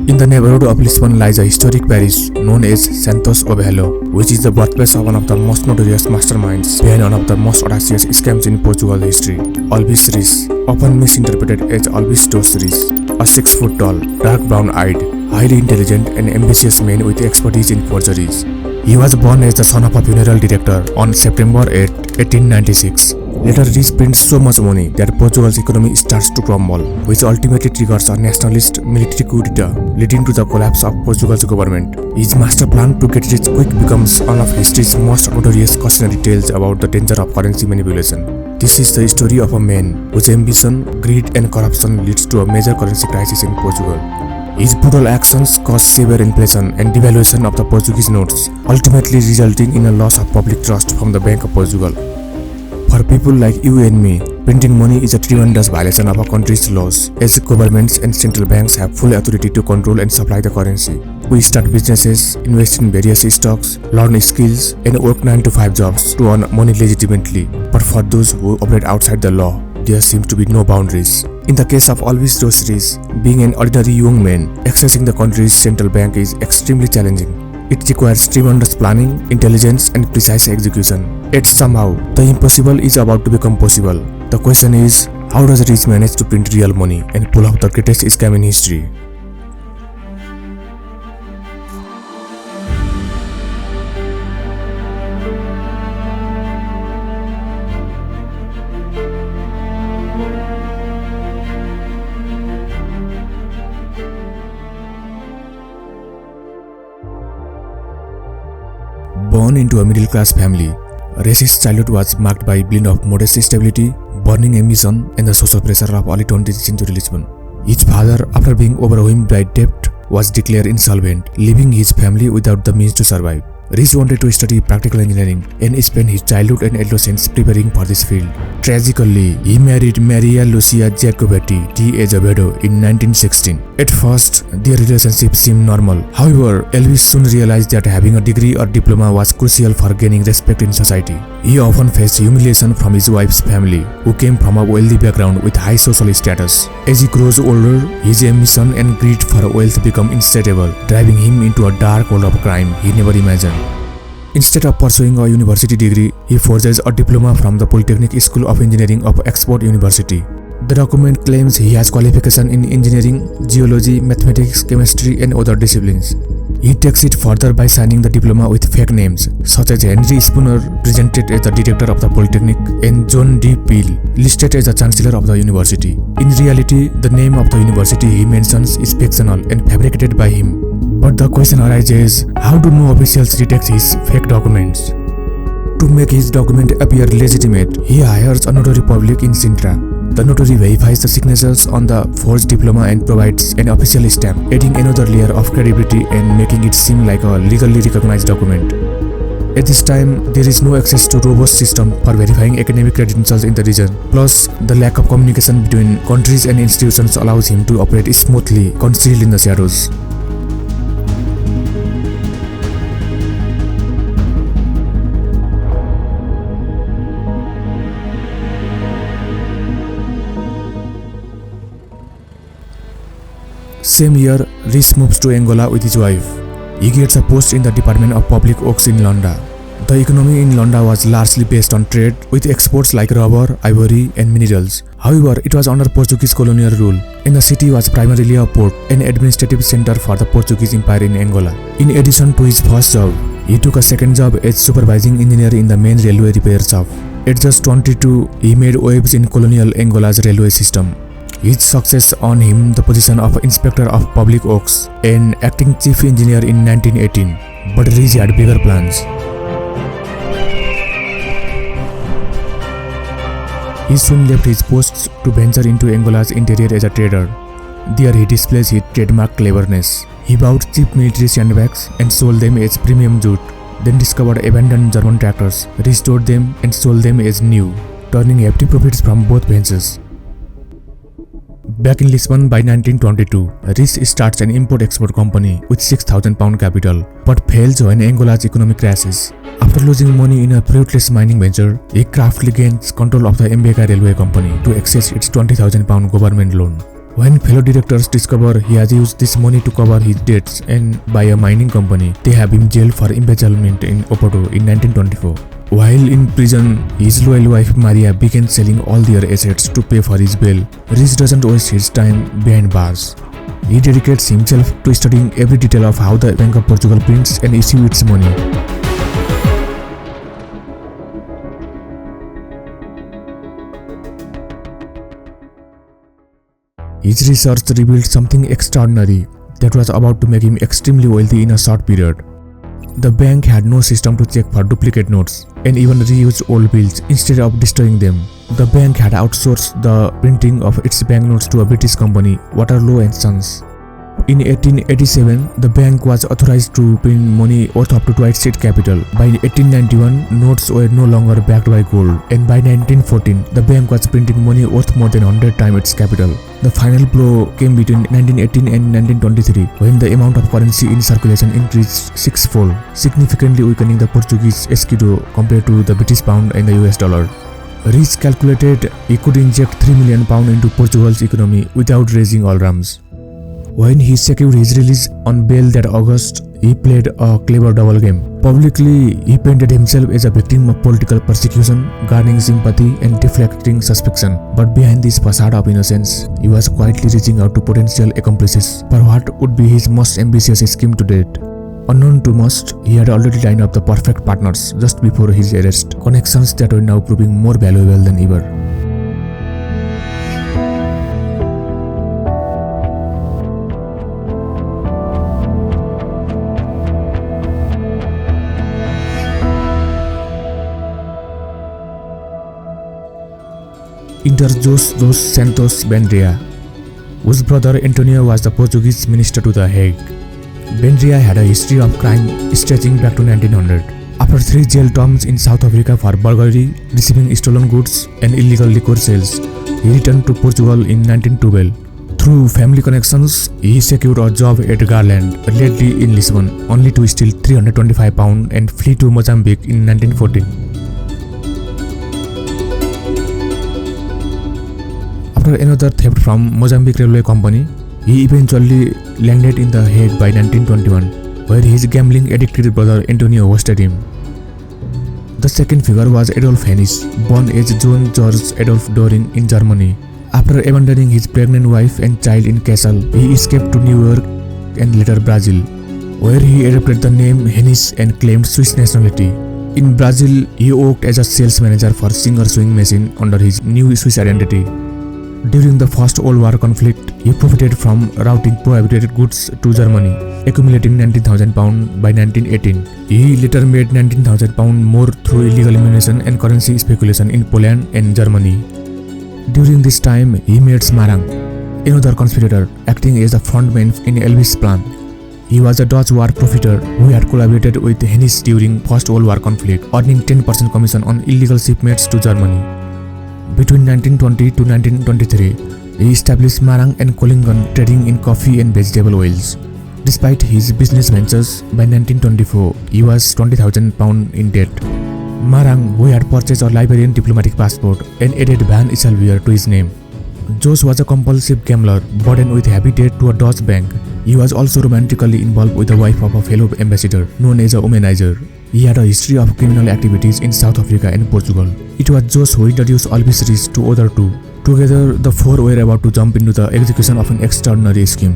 In the neighborhood of Lisbon lies a historic parish known as Santos Ovelho, which is the birthplace of one of the most notorious masterminds behind one of the most audacious scams in Portugal history, Alves Reis, often misinterpreted as Alves dos Reis, a 6 foot tall, dark brown-eyed, highly intelligent and ambitious man with expertise in forgeries. He was born as the son of a funeral director on September 8, 1896. Later, Reis prints so much money that Portugal's economy starts to crumble, which ultimately triggers a nationalist military coup d'etat, leading to the collapse of Portugal's government. His master plan to get rich quick becomes one of history's most notorious cautionary tales about the danger of currency manipulation. This is the story of a man whose ambition, greed and corruption leads to a major currency crisis in Portugal. His brutal actions caused severe inflation and devaluation of the Portuguese notes, ultimately resulting in a loss of public trust from the Bank of Portugal. For people like you and me, printing money is a tremendous violation of a country's laws, as governments and central banks have full authority to control and supply the currency. We start businesses, invest in various stocks, learn skills, and work 9 to 5 jobs to earn money legitimately. But for those who operate outside the law, there seems to be no boundaries. In the case of Alves dos Reis, being an ordinary young man, accessing the country's central bank is extremely challenging. It requires tremendous planning, intelligence, and precise execution. Yet somehow, the impossible is about to become possible. The question is, how does Reis manage to print real money and pull off the greatest scam in history? Born into a middle-class family, Reis's childhood was marked by a blend of modest stability, burning ambition, and the social pressure of early 20th century Lisbon. His father, after being overwhelmed by debt, was declared insolvent, leaving his family without the means to survive. Reis wanted to study practical engineering and spent his childhood and adolescence preparing for this field. Tragically, he married Maria Lucia Jacobetti de Azevedo in 1916. At first, their relationship seemed normal. However, Alves soon realized that having a degree or diploma was crucial for gaining respect in society. He often faced humiliation from his wife's family, who came from a wealthy background with high social status. As he grows older, his ambition and greed for wealth become insatiable, driving him into a dark world of crime he never imagined. Instead of pursuing a university degree, he forges a diploma from the Polytechnic School of Engineering of Oxford University. The document claims he has qualification in engineering, geology, mathematics, chemistry, and other disciplines. He takes it further by signing the diploma with fake names, such as Henry Spooner, presented as the director of the Polytechnic, and John D. Peel, listed as the chancellor of the university. In reality, the name of the university he mentions is fictional and fabricated by him. But the question arises, how do no officials detect his fake documents? To make his document appear legitimate, he hires a notary public in Sintra. The notary verifies the signatures on the forged diploma and provides an official stamp, adding another layer of credibility and making it seem like a legally recognized document. At this time, there is no access to robust system for verifying academic credentials in the region. Plus, the lack of communication between countries and institutions allows him to operate smoothly, concealed in the shadows. Same year, Reis moves to Angola with his wife. He gets a post in the Department of Public Works in Luanda. The economy in Luanda was largely based on trade, with exports like rubber, ivory, and minerals. However, it was under Portuguese colonial rule, and the city was primarily a port and administrative center for the Portuguese Empire in Angola. In addition to his first job, he took a second job as supervising engineer in the main railway repair shop. At just 22, he made waves in colonial Angola's railway system. His success earned him the position of Inspector of Public Works and acting chief engineer in 1918. But Reis had bigger plans. He soon left his posts to venture into Angola's interior as a trader. There he displays his trademark cleverness. He bought cheap military sandbags and sold them as premium jute, then discovered abandoned German tractors, restored them and sold them as new, turning hefty profits from both ventures. Back in Lisbon by 1922, Reis starts an import-export company with £6,000 capital, but fails when Angola's economy crashes. After losing money in a fruitless mining venture, he craftily gains control of the Mbeka Railway Company to access its £20,000 government loan. When fellow directors discover he has used this money to cover his debts and buy a mining company, they have him jailed for embezzlement in Oporto in 1924. While in prison, his loyal wife Maria began selling all their assets to pay for his bail. Rich doesn't waste his time behind bars. He dedicates himself to studying every detail of how the Bank of Portugal prints and issues its money. His research revealed something extraordinary that was about to make him extremely wealthy in a short period. The bank had no system to check for duplicate notes and even reused old bills instead of destroying them. The bank had outsourced the printing of its banknotes to a British company, Waterloo & Sons. In 1887, the bank was authorized to print money worth up to twice its capital. By 1891, notes were no longer backed by gold, and by 1914, the bank was printing money worth more than 100 times its capital. The final blow came between 1918 and 1923, when the amount of currency in circulation increased sixfold, significantly weakening the Portuguese escudo compared to the British pound and the US dollar. Rich calculated he could inject £3 million into Portugal's economy without raising alarms. When he secured his release on bail that August, he played a clever double game. Publicly, he painted himself as a victim of political persecution, garnering sympathy and deflecting suspicion. But behind this facade of innocence, he was quietly reaching out to potential accomplices for what would be his most ambitious scheme to date. Unknown to most, he had already lined up the perfect partners just before his arrest, connections that were now proving more valuable than ever. Enter Jose dos Santos Benria, whose brother Antonio was the Portuguese minister to The Hague. Benria had a history of crime stretching back to 1900. After 3 jail terms in South Africa for burglary, receiving stolen goods, and illegal liquor sales, he returned to Portugal in 1912. Through family connections, he secured a job at Garland, lately in Lisbon, only to steal £325 and flee to Mozambique in 1914. After another theft from Mozambique Railway Company, he eventually landed in The Hague by 1921, where his gambling-addicted brother Antonio hosted him. The second figure was Adolf Hennis, born as John George Adolf Doring in Germany. After abandoning his pregnant wife and child in Kassel, he escaped to New York and later Brazil, where he adopted the name Hennis and claimed Swiss nationality. In Brazil, he worked as a sales manager for Singer sewing machine under his new Swiss identity. During the First World War conflict, he profited from routing prohibited goods to Germany, accumulating £19,000 by 1918. He later made £19,000 more through illegal ammunition and currency speculation in Poland and Germany. During this time, he met Smarang, another conspirator, acting as the frontman in Elvis' plan. He was a Dutch war profiteer who had collaborated with Hennis during First World War conflict, earning 10% commission on illegal shipments to Germany. Between 1920 to 1923, he established Marang and Collingon trading in coffee and vegetable oils. Despite his business ventures, by 1924, he was £20,000 in debt. Marang, who had purchased a Liberian diplomatic passport and added Van Isselvier to his name. Jose was a compulsive gambler burdened with heavy debt to a Dutch bank. He was also romantically involved with the wife of a fellow ambassador, known as a womanizer. He had a history of criminal activities in South Africa and Portugal. It was Jose who introduced Elvis Rich to other two. Together, the four were about to jump into the execution of an extraordinary scheme.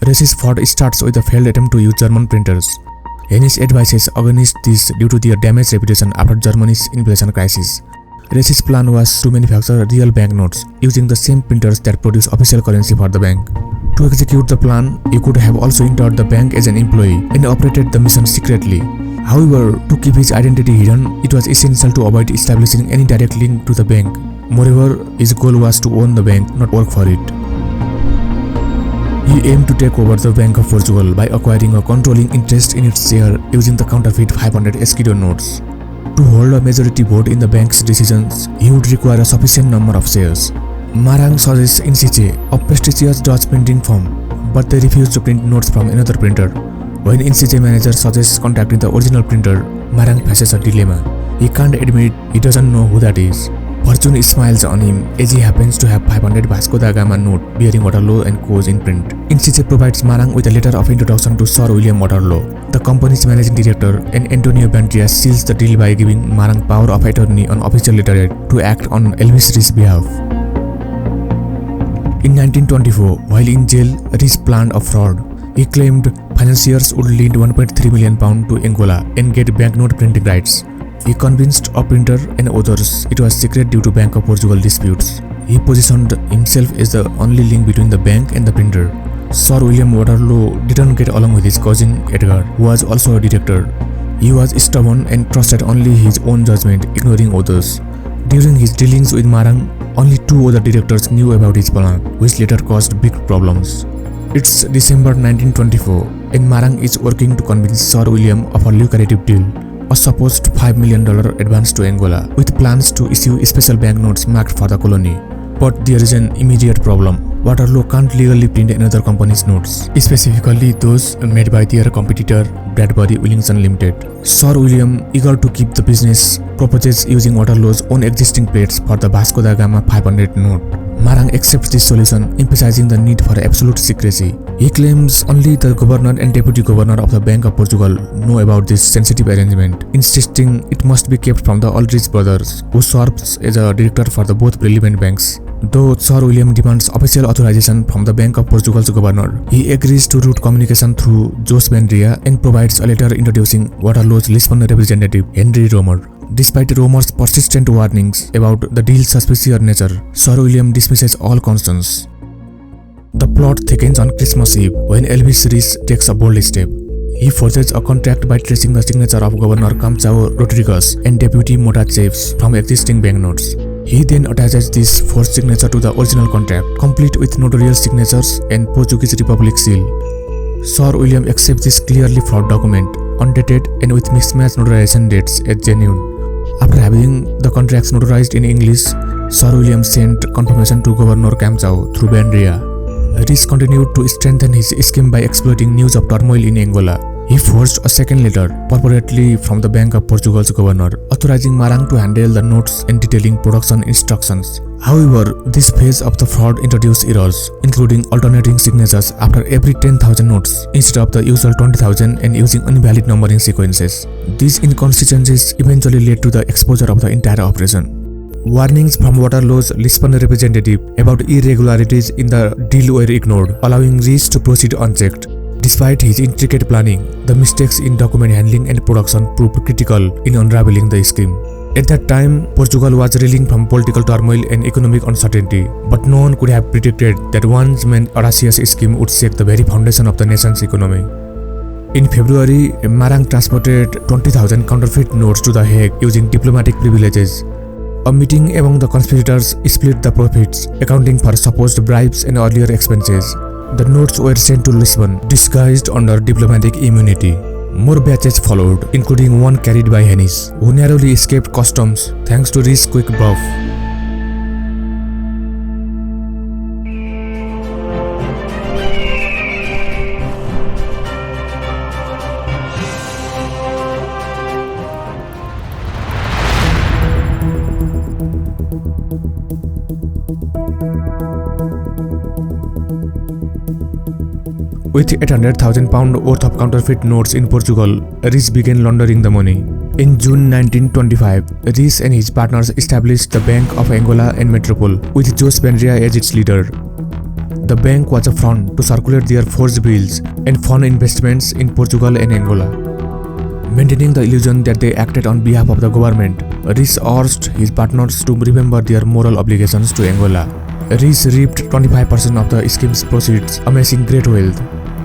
Racist fraud starts with a failed attempt to use German printers. Hennis advises against this due to their damaged reputation after Germany's inflation crisis. Racist's plan was to manufacture real banknotes using the same printers that produce official currency for the bank. To execute the plan, he could have also entered the bank as an employee and operated the mission secretly. However, to keep his identity hidden, it was essential to avoid establishing any direct link to the bank. Moreover, his goal was to own the bank, not work for it. He aimed to take over the Bank of Portugal by acquiring a controlling interest in its share using the counterfeit 500 escudo notes. To hold a majority vote in the bank's decisions, he would require a sufficient number of shares. Marang suggests Insiche, a prestigious Dutch printing firm, but they refuse to print notes from another printer. When Insiche manager suggests contacting the original printer, Marang faces a dilemma. He can't admit he doesn't know who that is. Fortune smiles on him as he happens to have 500 Vasco da Gama note bearing Waterloo and Co's in print. Insiche provides Marang with a letter of introduction to Sir William Waterloo, the company's managing director, and Antonio Banderas seals the deal by giving Marang power of attorney on official letterhead to act on Elvis Rees's behalf. In 1924, while in jail, Rees planned a fraud. He claimed financiers would lend £1.3 million to Angola and get banknote printing rights. He convinced a printer and others it was secret due to Bank of Portugal disputes. He positioned himself as the only link between the bank and the printer. Sir William Waterloo didn't get along with his cousin Edgar, who was also a director. He was stubborn and trusted only his own judgment, ignoring others. During his dealings with Marang, only 2 other directors knew about his plan, which later caused big problems. It's December 1924, and Marang is working to convince Sir William of a lucrative deal, a supposed $5 million advance to Angola, with plans to issue special banknotes marked for the colony. But there is an immediate problem. Waterloo can't legally print another company's notes, specifically those made by their competitor Bradbury Willington Limited. Sir William, eager to keep the business, proposes using Waterloo's own existing plates for the Vasco da Gama 500 note. Marang accepts this solution, emphasizing the need for absolute secrecy. He claims only the governor and deputy governor of the Bank of Portugal know about this sensitive arrangement, insisting it must be kept from the Aldrich brothers, who serves as a director for the both relevant banks. Though Sir William demands official authorization from the Bank of Portugal's governor, he agrees to route communication through Jose Banderas and provides a letter introducing Waterloo's Lisbon representative, Henry Romer. Despite Romer's persistent warnings about the deal's suspicious nature, Sir William dismisses all concerns. The plot thickens on Christmas Eve when Elvis Rees takes a bold step. He forges a contract by tracing the signature of Governor Camchao Rodriguez and Deputy Motachevs from existing banknotes. He then attaches this forged signature to the original contract, complete with notarial signatures and Portuguese Republic seal. Sir William accepts this clearly flawed document, undated and with mismatched notarization dates, as genuine. After having the contracts notarized in English, Sir William sent confirmation to Governor Camchao through Banderas. Rees continued to strengthen his scheme by exploiting news of turmoil in Angola. He forged a second letter, purportedly from the Bank of Portugal's governor, authorizing Marang to handle the notes and detailing production instructions. However, this phase of the fraud introduced errors, including alternating signatures after every 10,000 notes instead of the usual 20,000 and using invalid numbering sequences. These inconsistencies eventually led to the exposure of the entire operation. Warnings from Waterloo's Lisbon representative about irregularities in the deal were ignored, allowing Rees to proceed unchecked. Despite his intricate planning, the mistakes in document handling and production proved critical in unraveling the scheme. At that time, Portugal was reeling from political turmoil and economic uncertainty, but no one could have predicted that one man's audacious scheme would shake the very foundation of the nation's economy. In February, Marang transported 20,000 counterfeit notes to The Hague using diplomatic privileges. A meeting among the conspirators split the profits, accounting for supposed bribes and earlier expenses. The notes were sent to Lisbon, disguised under diplomatic immunity. More batches followed, including one carried by Hennis, who narrowly escaped customs thanks to Rees' quick bluff. With £800,000 worth of counterfeit notes in Portugal, Rees began laundering the money. In June 1925, Rees and his partners established the Bank of Angola and Metropole, with Jose Banderas as its leader. The bank was a front to circulate their forged bills and fund investments in Portugal and Angola. Maintaining the illusion that they acted on behalf of the government, Rees urged his partners to remember their moral obligations to Angola. Rees reaped 25% of the scheme's proceeds, amassing great wealth.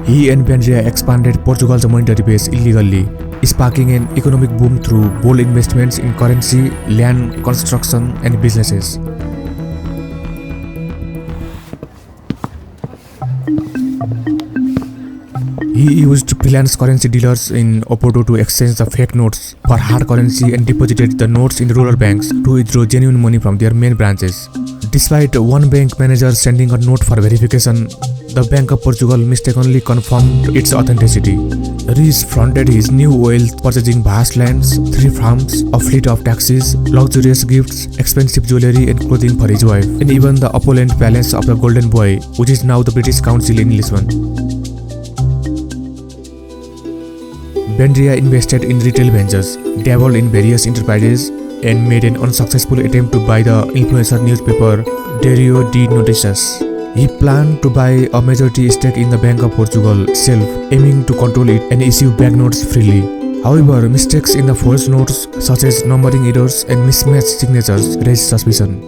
He and Banderas expanded Portugal's monetary base illegally, sparking an economic boom through bold investments in currency, land, construction, and businesses. He used freelance currency dealers in Oporto to exchange the fake notes for hard currency and deposited the notes in rural banks to withdraw genuine money from their main branches. Despite one bank manager sending a note for verification, the Bank of Portugal mistakenly confirmed its authenticity. Rees fronted his new wealth, purchasing vast lands, 3 farms, a fleet of taxis, luxurious gifts, expensive jewelry and clothing for his wife, and even the opulent palace of the Golden Boy, which is now the British Council in Lisbon. Bendria invested in retail ventures, dabbled in various enterprises, and made an unsuccessful attempt to buy the influencer newspaper Diário de Notícias. He planned to buy a majority stake in the Bank of Portugal itself, aiming to control it and issue banknotes freely. However, mistakes in the false notes, such as numbering errors and mismatched signatures, raised suspicion.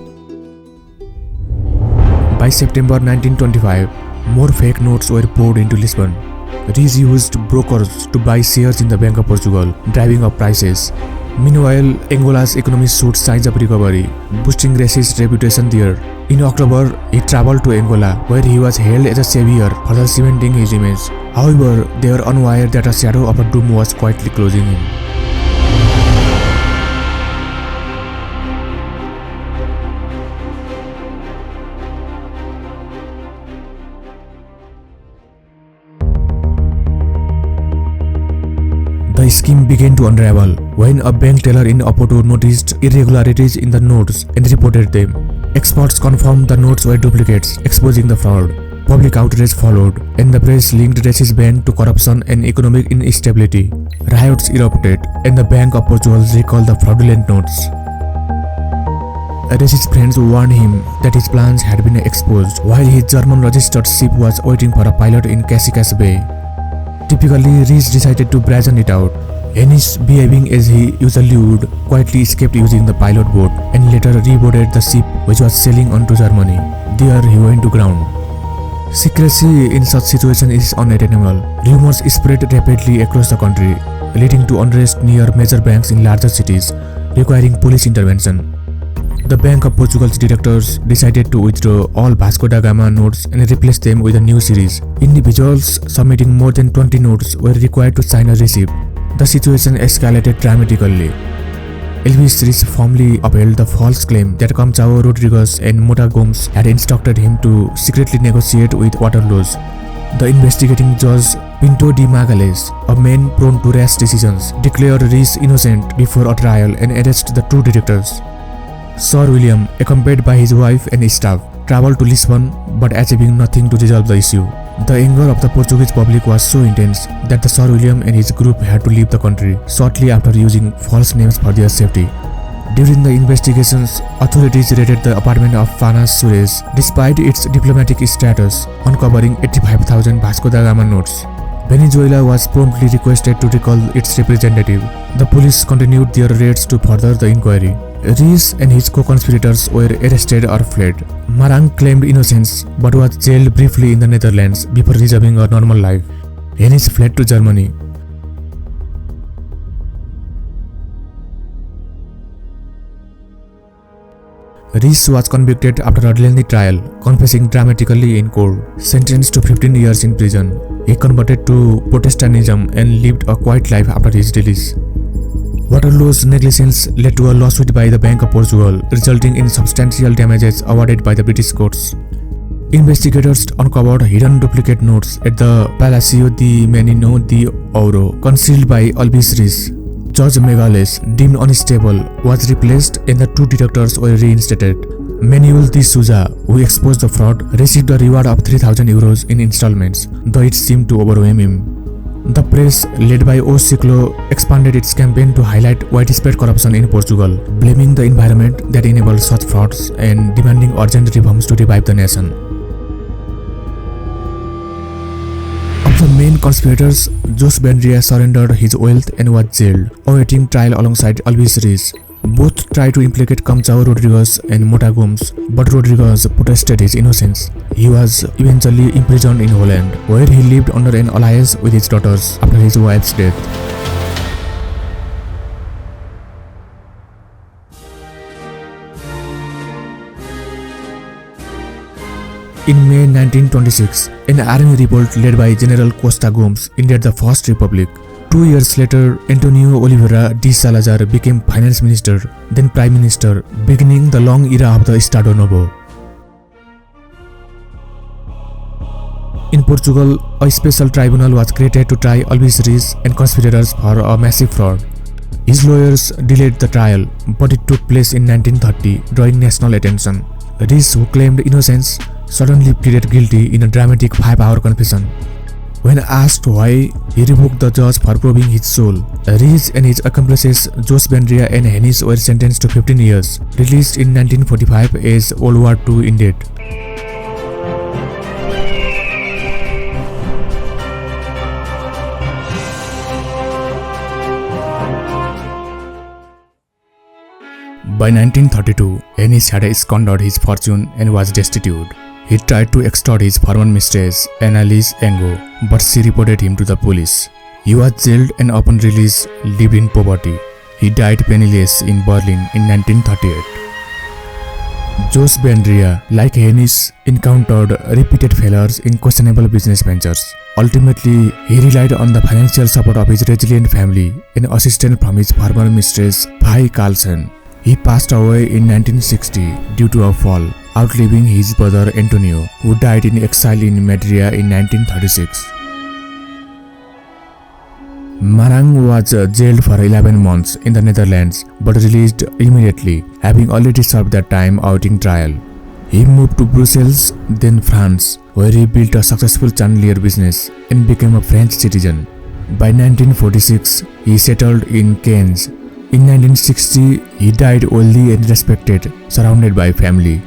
By September 1925, more fake notes were poured into Lisbon. Rees used brokers to buy shares in the Bank of Portugal, driving up prices. Meanwhile, Angola's economy showed signs of recovery, boosting Rees's reputation there. In October, he traveled to Angola, where he was hailed as a savior, further cementing his image. However, they were unaware that a shadow of a doom was quietly closing in. The scheme began to unravel when a bank teller in Oporto noticed irregularities in the notes and reported them. Experts confirmed the notes were duplicates, exposing the fraud. Public outrage followed, and the press linked Rees's bank to corruption and economic instability. Riots erupted, and the Bank of Portugal recalled the fraudulent notes. Rees's friends warned him that his plans had been exposed, while his German-registered ship was waiting for a pilot in Caxias Bay. Typically, Rees decided to brazen it out. Hennis, behaving as he usually would, quietly escaped using the pilot boat and later reboarded the ship which was sailing on to Germany. There he went to ground. Secrecy in such situations is unattainable. Rumors spread rapidly across the country, leading to unrest near major banks in larger cities, requiring police intervention. The Bank of Portugal's directors decided to withdraw all Vasco da Gama notes and replace them with a new series. Individuals submitting more than 20 notes were required to sign a receipt. The situation escalated dramatically. Elvis Rees firmly upheld the false claim that Camçao Rodrigues and Mota Gomes had instructed him to secretly negotiate with Waterloos. The investigating judge Pinto de Magalhães, a man prone to rash decisions, declared Rees innocent before a trial and arrested the two directors. Sir William, accompanied by his wife and staff, traveled to Lisbon but achieving nothing to resolve the issue. The anger of the Portuguese public was so intense that the Sir William and his group had to leave the country shortly after using false names for their safety. During the investigations, authorities raided the apartment of Fanas Suarez despite its diplomatic status, uncovering 85,000 Vasco da Gama notes. Venezuela was promptly requested to recall its representative. The police continued their raids to further the inquiry. Rees and his co-conspirators were arrested or fled. Marang claimed innocence but was jailed briefly in the Netherlands before resuming a normal life. Hennis fled to Germany. Rees was convicted after a lengthy trial, confessing dramatically in court. Sentenced to 15 years in prison, he converted to Protestantism and lived a quiet life after his release. Waterloo's negligence led to a lawsuit by the Bank of Portugal, resulting in substantial damages awarded by the British courts. Investigators uncovered hidden duplicate notes at the Palacio de Menino de Ouro, concealed by Elvis Rees. Judge Magalhães, deemed unstable, was replaced and the two directors were reinstated. Manuel de Souza, who exposed the fraud, received a reward of 3,000 euros in installments, though it seemed to overwhelm him. The press, led by O Ciclo, expanded its campaign to highlight widespread corruption in Portugal, blaming the environment that enabled such frauds and demanding urgent reforms to revive the nation. Of the main conspirators, Jose Bendria surrendered his wealth and was jailed, awaiting trial alongside Elvis Rees. Both tried to implicate Camçao Rodrigues and Mota Gomes, but Rodrigues protested his innocence. He was eventually imprisoned in Holland, where he lived under an alliance with his daughters after his wife's death. In May 1926, an army revolt led by General Costa Gomes ended the First Republic. 2 years later, Antonio Oliveira de Salazar became finance minister, then prime minister, beginning the long era of the Estado Novo. In Portugal, a special tribunal was created to try Alves and conspirators for a massive fraud. His lawyers delayed the trial, but it took place in 1930, drawing national attention. Rees, who claimed innocence, suddenly pleaded guilty in a dramatic 5-hour confession. When asked why, he rebuked the judge for probing his soul. Rees and his accomplices Jos Bandria and Hennis were sentenced to 15 years, released in 1945 as World War II ended. By 1932, Hennis had squandered his fortune and was destitute. He tried to extort his former mistress, Annalise Engo, but she reported him to the police. He was jailed and upon release lived in poverty. He died penniless in Berlin in 1938. Jos Bandria, like Hennis, encountered repeated failures in questionable business ventures. Ultimately, he relied on the financial support of his resilient family and assistance from his former mistress, Fay Carlsen. He passed away in 1960 due to a fall, outliving his brother Antonio, who died in exile in Madrid in 1936. Marang was jailed for 11 months in the Netherlands but released immediately, having already served that time awaiting trial. He moved to Brussels, then France, where he built a successful chandelier business and became a French citizen. By 1946, he settled in Cannes. In 1960, he died wealthy and respected, surrounded by family.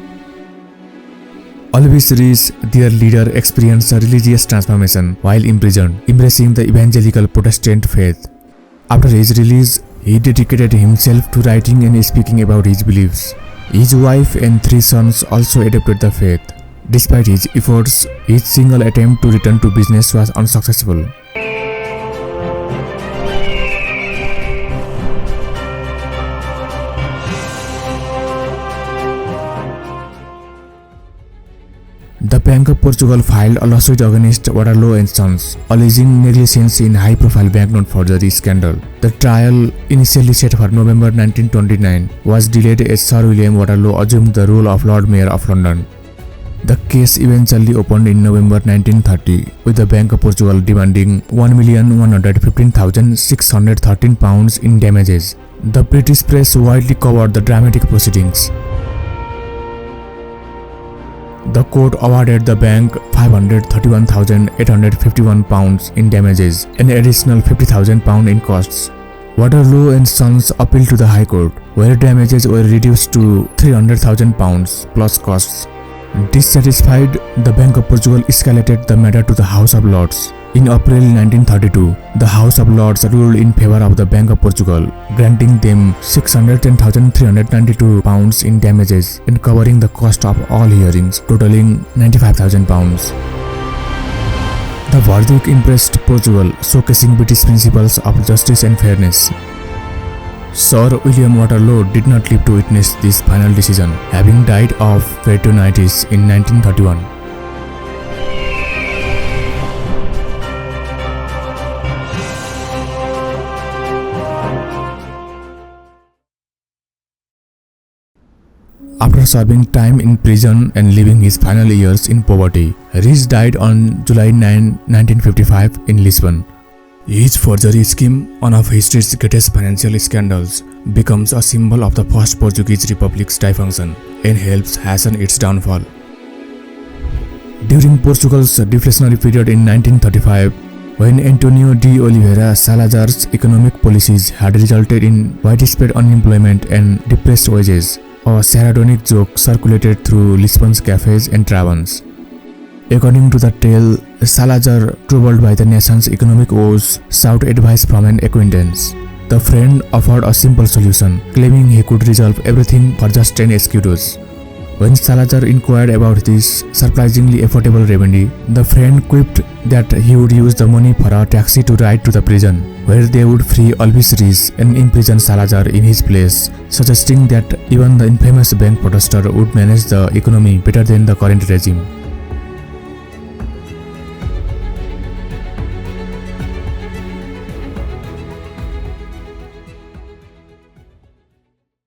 Alves Rees, their leader, experienced a religious transformation while imprisoned, embracing the evangelical Protestant faith. After his release, he dedicated himself to writing and speaking about his beliefs. His wife and 3 sons also adopted the faith. Despite his efforts, his single attempt to return to business was unsuccessful. The Bank of Portugal filed a lawsuit against Waterloo and Sons, alleging negligence in high-profile banknote forgery scandal. The trial, initially set for November 1929, was delayed as Sir William Waterloo assumed the role of Lord Mayor of London. The case eventually opened in November 1930, with the Bank of Portugal demanding £1,115,613 in damages. The British press widely covered the dramatic proceedings. The court awarded the bank £531,851 in damages and an additional £50,000 in costs. Waterloo and Sons appealed to the High Court, where damages were reduced to £300,000 plus costs. Dissatisfied, the Bank of Portugal escalated the matter to the House of Lords. In April 1932, the House of Lords ruled in favor of the Bank of Portugal, granting them £610,392 in damages and covering the cost of all hearings, totaling £95,000. The verdict impressed Portugal, showcasing British principles of justice and fairness. Sir William Waterloo did not live to witness this final decision, having died of peritonitis in 1931. After serving time in prison and living his final years in poverty, Rees died on July 9, 1955 in Lisbon. His forgery scheme, one of history's greatest financial scandals, becomes a symbol of the First Portuguese Republic's dysfunction and helps hasten its downfall. During Portugal's deflationary period in 1935, when Antonio de Oliveira Salazar's economic policies had resulted in widespread unemployment and depressed wages, a sardonic joke circulated through Lisbon's cafes and taverns. According to the tale, Salazar, troubled by the nation's economic woes, sought advice from an acquaintance. The friend offered a simple solution, claiming he could resolve everything for just 10 escudos. When Salazar inquired about this surprisingly affordable remedy, the friend quipped that he would use the money for a taxi to ride to the prison, where they would free Alves Rees and imprison Salazar in his place, suggesting that even the infamous bank protester would manage the economy better than the current regime.